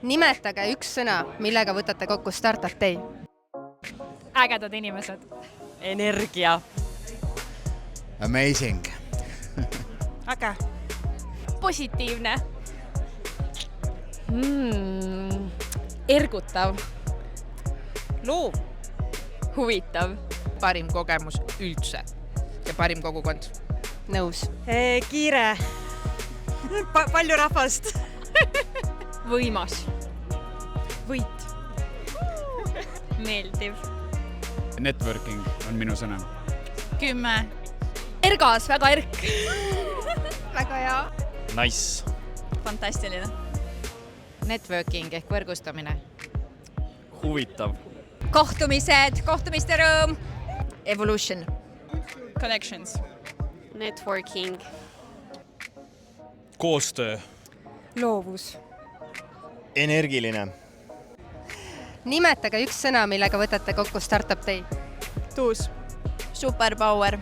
Nimetage üks sõna, millega võtate kokku Startup Day. Ägedad inimesed. Energia. Amazing. Äge. Positiivne. Ergutav. Loov. Huvitav. Parim kogemus üldse ja parim kogukond. Nõus. Kiire. Palju rahvast. Võimas. Võit. Meeldiv. Networking on minu sõna. 10. Ergas, väga erk. Väga hea. Nice. Fantastiline. Networking ehk võrgustamine. Huvitav. Kohtumised, kohtumiste rõõm. Evolution. Connections. Networking. Koostöö. Loovus. Energiline. Nimetage üks sõna, millega võtate kokku Startup Day. Tuus. Superpower.